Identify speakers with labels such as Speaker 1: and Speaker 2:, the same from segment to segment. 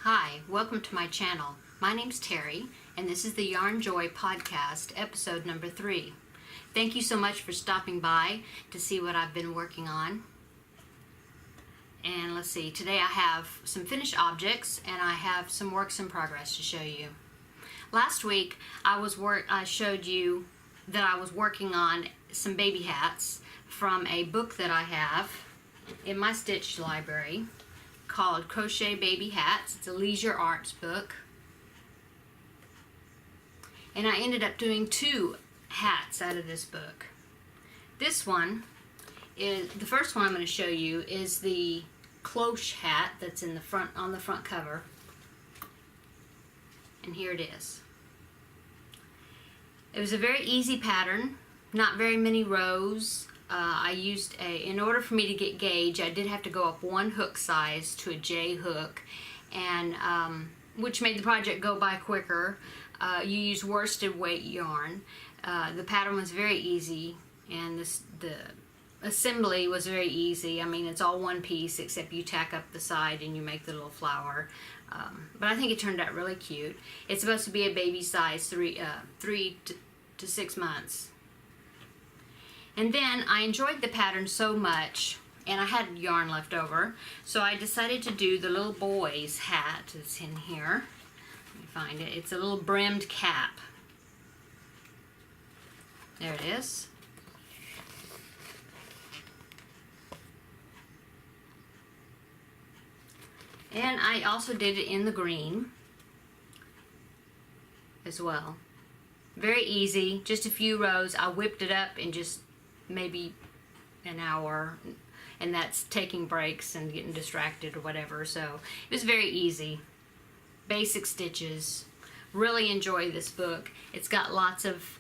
Speaker 1: Hi, welcome to my channel. My name's Terry, and this is the Yarnjoy podcast, episode number 3. Thank you so much for stopping by to see what I've been working on. And let's see, today I have some finished objects, and I have some works in progress to show you. Last week, I showed you that I was working on some baby hats from a book that I have in my stitch library called Crochet Baby Hats. It's a leisure arts book. And I ended up doing 2 hats out of this book. This one is, the first one I'm going to show you is the Cloche Hat that's in the front, on the front cover. And here it is. It was a very easy pattern, not very many rows. I used in order for me to get gauge, I did have to go up 1 hook size to a J hook, and which made the project go by quicker. You use worsted weight yarn. The pattern was very easy, and the assembly was very easy. I mean, it's all one piece except you tack up the side and you make the little flower. But I think it turned out really cute. It's supposed to be a baby size, 3 to 6 months. And then I enjoyed the pattern so much, and I had yarn left over, so I decided to do the little boy's hat that's in here. Let me find it. It's a little brimmed cap. There it is. And I also did it in the green as well. Very easy, just a few rows. I whipped it up in just maybe an hour, and that's taking breaks and getting distracted or whatever, so it was very easy. Basic stitches. Really enjoy this book. It's got lots of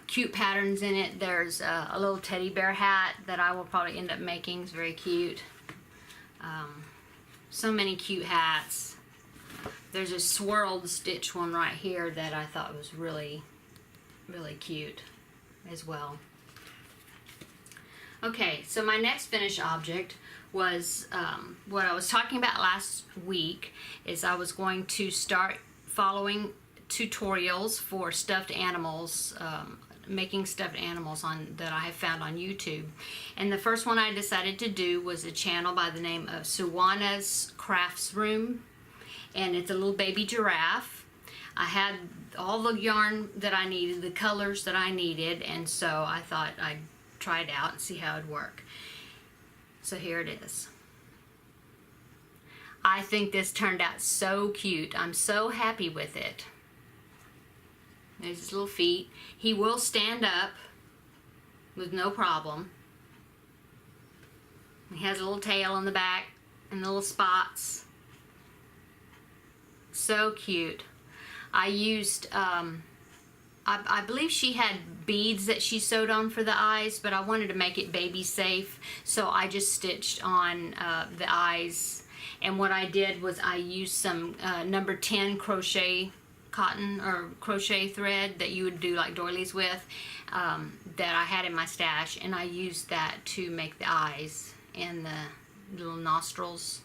Speaker 1: cute patterns in it. There's a little teddy bear hat that I will probably end up making. It's very cute. So many cute hats. There's a swirled stitch one right here that I thought was really cute as well. Okay, so my next finished object was what I was talking about last week. Is I was going to start following tutorials for stuffed animals, making stuffed animals that I have found on YouTube. And the first one I decided to do was a channel by the name of Suwana's Crafts Room, and it's a little baby giraffe. I had all the yarn that I needed, the colors that I needed, and so I thought I'd try it out and see how it'd work. So here it is. I think this turned out so cute. I'm so happy with it. There's his little feet. He will stand up with no problem. He has a little tail on the back and little spots. So cute. I used I believe she had beads that she sewed on for the eyes, but I wanted to make it baby safe, so I just stitched on the eyes. And what I did was I used some number 10 crochet cotton or crochet thread that you would do like doilies with, that I had in my stash, and I used that to make the eyes and the little nostrils.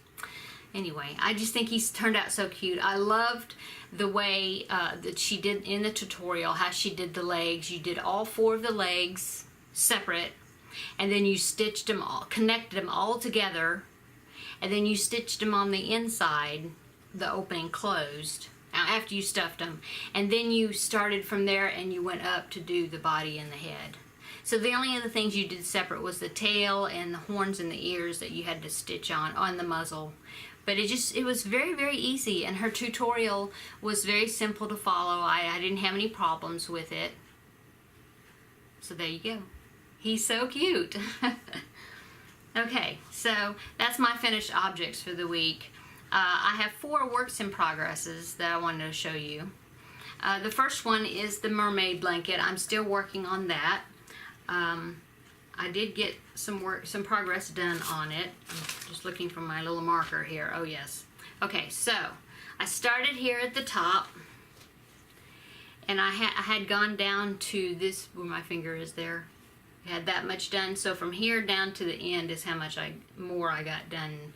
Speaker 1: Anyway, I just think he's turned out so cute. I loved the way that she did in the tutorial, how she did the legs. You did all 4 of the legs separate, and then you stitched them all, connected them all together, and then you stitched them on the inside, the opening closed, after you stuffed them. And then you started from there and you went up to do the body and the head. So the only other things you did separate was the tail and the horns and the ears that you had to stitch on the muzzle. But it was very easy, and her tutorial was very simple to follow. I didn't have any problems with it. So there you go. He's so cute. Okay, so that's my finished objects for the week. I have 4 works in progresses that I wanted to show you. The first one is the mermaid blanket. I'm still working on that. I did get some progress done on it. I'm just looking for my little marker here. Oh yes. Okay, so I started here at the top, and I had gone down to this, where my finger is there. I had that much done. So from here down to the end is how much more I got done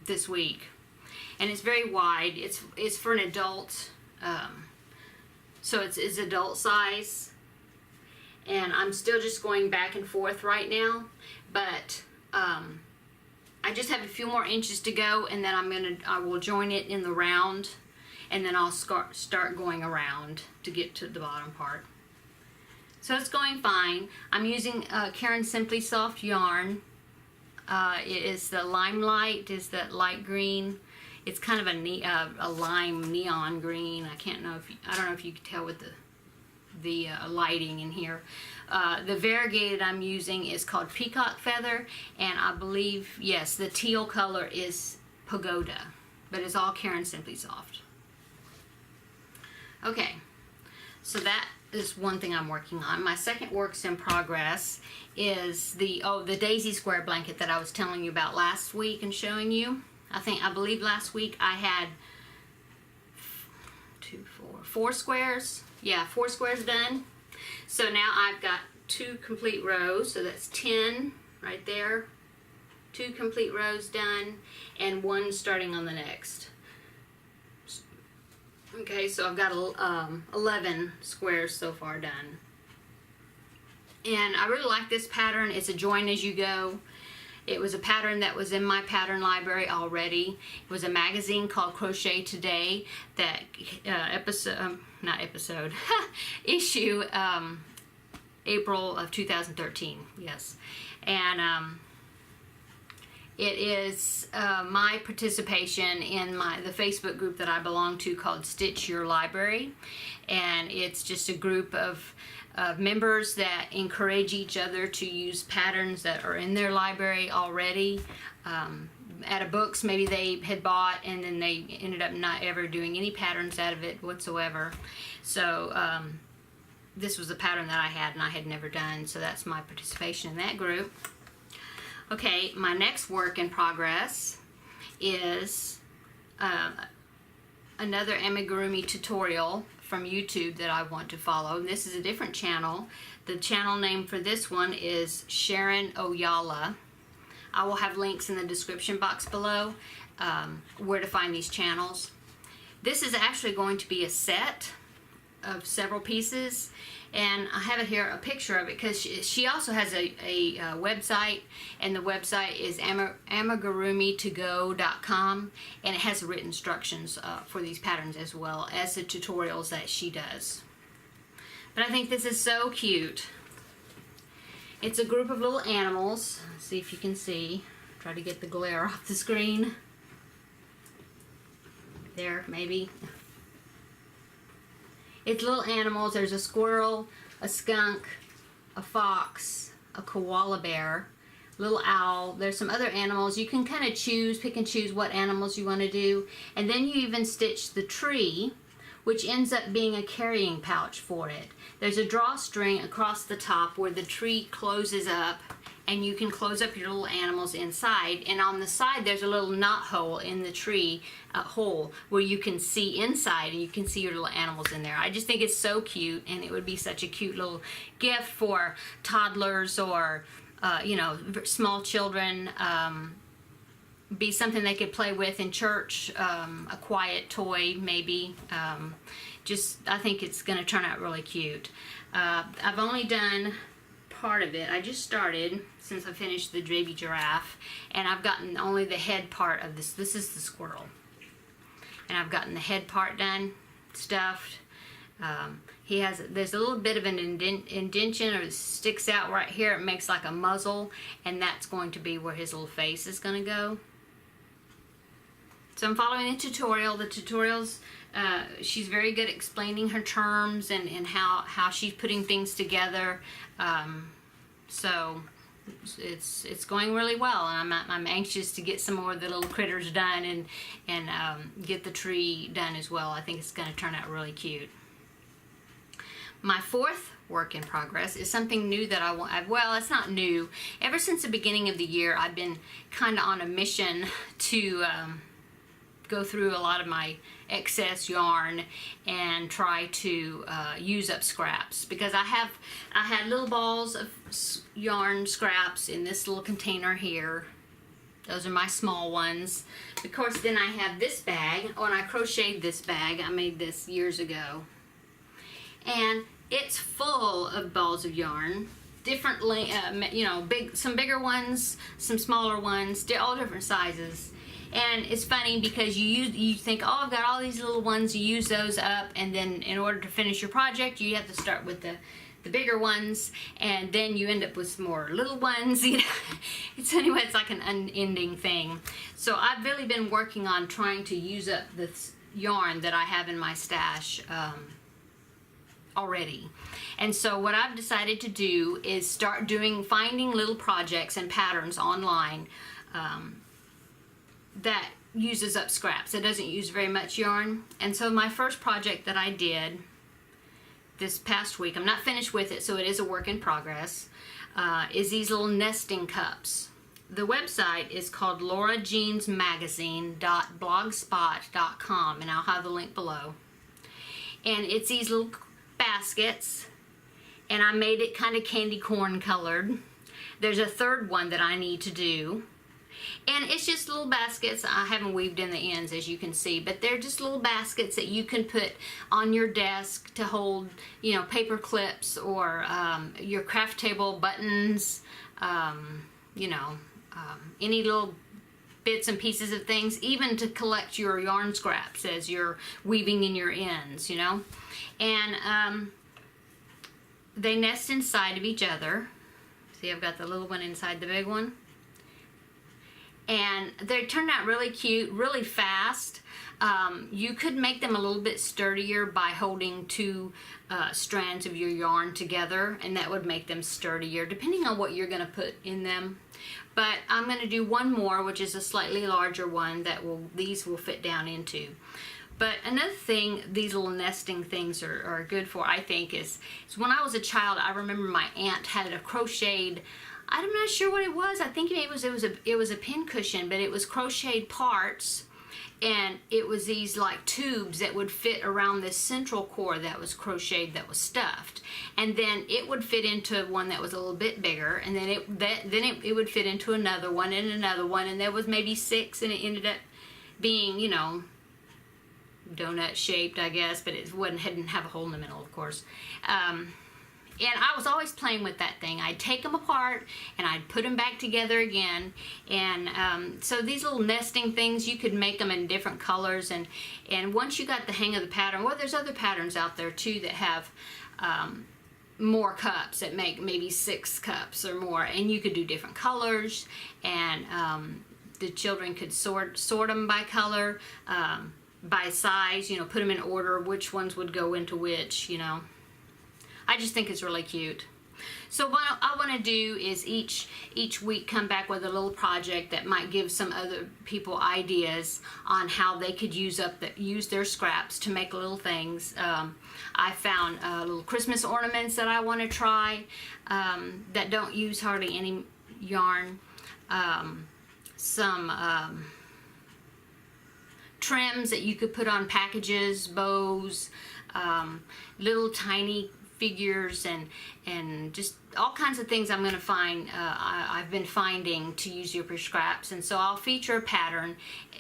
Speaker 1: this week. and it's very wide. It's for an adult, so it's adult size. And I'm still just going back and forth right now, but I just have a few more inches to go, and then I will join it in the round, and then I'll start going around to get to the bottom part. So it's going fine. I'm using Caron Simply Soft yarn. It is the Limelight, is that light green. It's kind of a lime neon green. I don't know if you can tell with the lighting in here. The variegated I'm using is called Peacock Feather, and I believe, yes, the teal color is Pagoda, but it's all Caron Simply Soft. Okay, so that is one thing I'm working on. My second works in progress is the daisy square blanket that I was telling you about last week and showing you. I believe last week I had 4 squares. Yeah, 4 squares done. So now I've got 2 complete rows, so that's 10 right there. 2 complete rows done, and 1 starting on the next. Okay, so I've got 11 squares so far done. And I really like this pattern. It's a join as you go. It was a pattern that was in my pattern library already. It was a magazine called Crochet Today that issue April of 2013, yes. And it is my participation in the Facebook group that I belong to called Stitch Your Library. And it's just a group of members that encourage each other to use patterns that are in their library already. Out of books maybe they had bought, and then they ended up not ever doing any patterns out of it whatsoever. So this was a pattern that I had and I had never done, so that's my participation in that group. Okay, my next work in progress is another amigurumi tutorial from YouTube that I want to follow. This is a different channel. The channel name for this one is Sharon Oyala. I will have links in the description box below where to find these channels. This is actually going to be a set of several pieces, and I have it here, a picture of it, because she also has a website, and the website is amigurumitogo.com, and it has written instructions for these patterns as well as the tutorials that she does. But I think this is so cute. It's a group of little animals. Let's see if you can see. Try to get the glare off the screen. There, maybe. It's little animals. There's a squirrel, a skunk, a fox, a koala bear, little owl. There's some other animals. You can kind of pick and choose what animals you want to do. And then you even stitch the tree, which ends up being a carrying pouch for it. There's a drawstring across the top where the tree closes up, and you can close up your little animals inside. And on the side, there's a little knot hole in the tree hole where you can see inside, and you can see your little animals in there. I just think it's so cute, and it would be such a cute little gift for toddlers or you know, small children. Be something they could play with in church, a quiet toy maybe. I think it's going to turn out really cute. I've only done part of it. I just started since I finished the baby giraffe, and I've gotten only the head part of this. This is the squirrel, and I've gotten the head part done, stuffed. There's a little bit of an indentation, or it sticks out right here. It makes like a muzzle, and that's going to be where his little face is going to go. So I'm following the tutorial. The tutorials, she's very good at explaining her terms and how she's putting things together. So it's going really well, and I'm anxious to get some more of the little critters done and get the tree done as well. I think it's going to turn out really cute. My fourth work in progress is something new that I want. Well, it's not new. Ever since the beginning of the year, I've been kind of on a mission to go through a lot of my excess yarn and try to use up scraps, because I had little balls of yarn scraps in this little container here, Those are my small ones. Of course, then I have this bag. Oh, and I crocheted this bag. I made this years ago. And it's full of balls of yarn. Different, you know, some bigger ones, some smaller ones, all different sizes. And it's funny because you think, oh, I've got all these little ones, you use those up, and then in order to finish your project, you have to start with the bigger ones, and then you end up with some more little ones. You know, it's like an unending thing. So I've really been working on trying to use up this yarn that I have in my stash already. And so what I've decided to do is start finding little projects and patterns online that uses up scraps. It doesn't use very much yarn. And so my first project that I did this past week, I'm not finished with it, so it is a work in progress, is these little nesting cups. The website is called laurajeansmagazine.blogspot.com, and I'll have the link below. And it's these little baskets, and I made it kind of candy corn colored. There's a third one that I need to do. And it's just little baskets. I haven't weaved in the ends, as you can see, but they're just little baskets that you can put on your desk to hold, you know, paper clips or your craft table buttons, you know, any little bits and pieces of things, even to collect your yarn scraps as you're weaving in your ends, you know. And they nest inside of each other. See, I've got the little one inside the big one. And they turned out really cute, really fast. You could make them a little bit sturdier by holding two strands of your yarn together, and that would make them sturdier, depending on what you're going to put in them. But I'm going to do one more, which is a slightly larger one that these will fit down into. But another thing these little nesting things are good for, I think, is when I was a child, I remember my aunt had a crocheted, I'm not sure what it was. I think it was a pin cushion, but it was crocheted parts, and it was these like tubes that would fit around this central core that was crocheted, that was stuffed, and then it would fit into one that was a little bit bigger, and then it would fit into another one and another one, and there was maybe 6, and it ended up being, you know, donut shaped, I guess, but it didn't have a hole in the middle, of course. And I was always playing with that thing. I'd take them apart and I'd put them back together again. And so these little nesting things, you could make them in different colors. And once you got the hang of the pattern, well, there's other patterns out there too that have more cups, that make maybe 6 cups or more. And you could do different colors, and the children could sort them by color, by size, you know, put them in order, which ones would go into which, you know. I just think it's really cute. So what I want to do is each week come back with a little project that might give some other people ideas on how they could use their scraps to make little things. I found little Christmas ornaments that I want to try that don't use hardly any yarn. Some trims that you could put on packages, bows, little tiny figures, and just all kinds of things I'm going to find. I've been finding to use your scraps, and so I'll feature a pattern,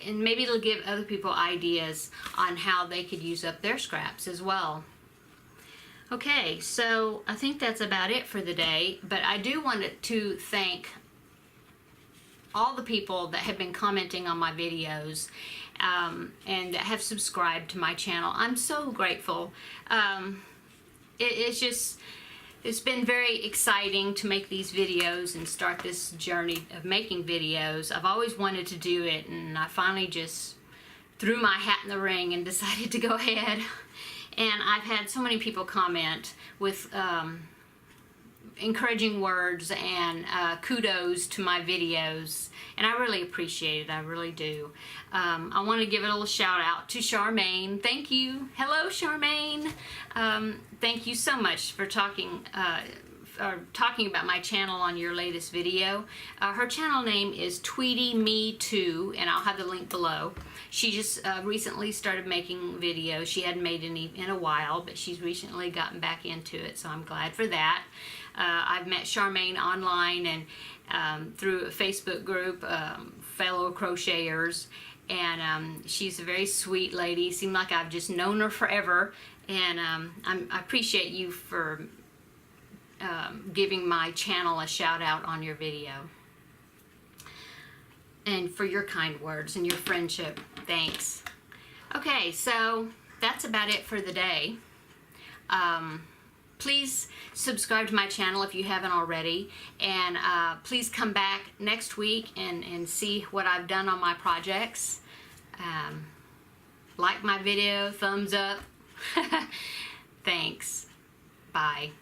Speaker 1: and maybe it'll give other people ideas on how they could use up their scraps as well. Okay, so I think that's about it for the day, but I do want to thank all the people that have been commenting on my videos and that have subscribed to my channel. I'm so grateful. It's been very exciting to make these videos and start this journey of making videos. I've always wanted to do it, and I finally just threw my hat in the ring and decided to go ahead. And I've had so many people comment with encouraging words and kudos to my videos, and I really appreciate it. I really do. I want to give a little shout out to Charmaine. Thank you. Hello, Charmaine. Thank you so much for talking about my channel on your latest video. Her channel name is Tweety Me Too, and I'll have the link below. She just recently started making videos. She hadn't made any in a while, but she's recently gotten back into it, so I'm glad for that. I've met Charmaine online and through a Facebook group fellow crocheters, and she's a very sweet lady. Seemed like I've just known her forever, and I appreciate you for giving my channel a shout out on your video, and for your kind words and your friendship. Thanks. Okay, so that's about it for the day. Please subscribe to my channel if you haven't already, and please come back next week and see what I've done on my projects. Like my video, thumbs up. Thanks. Bye.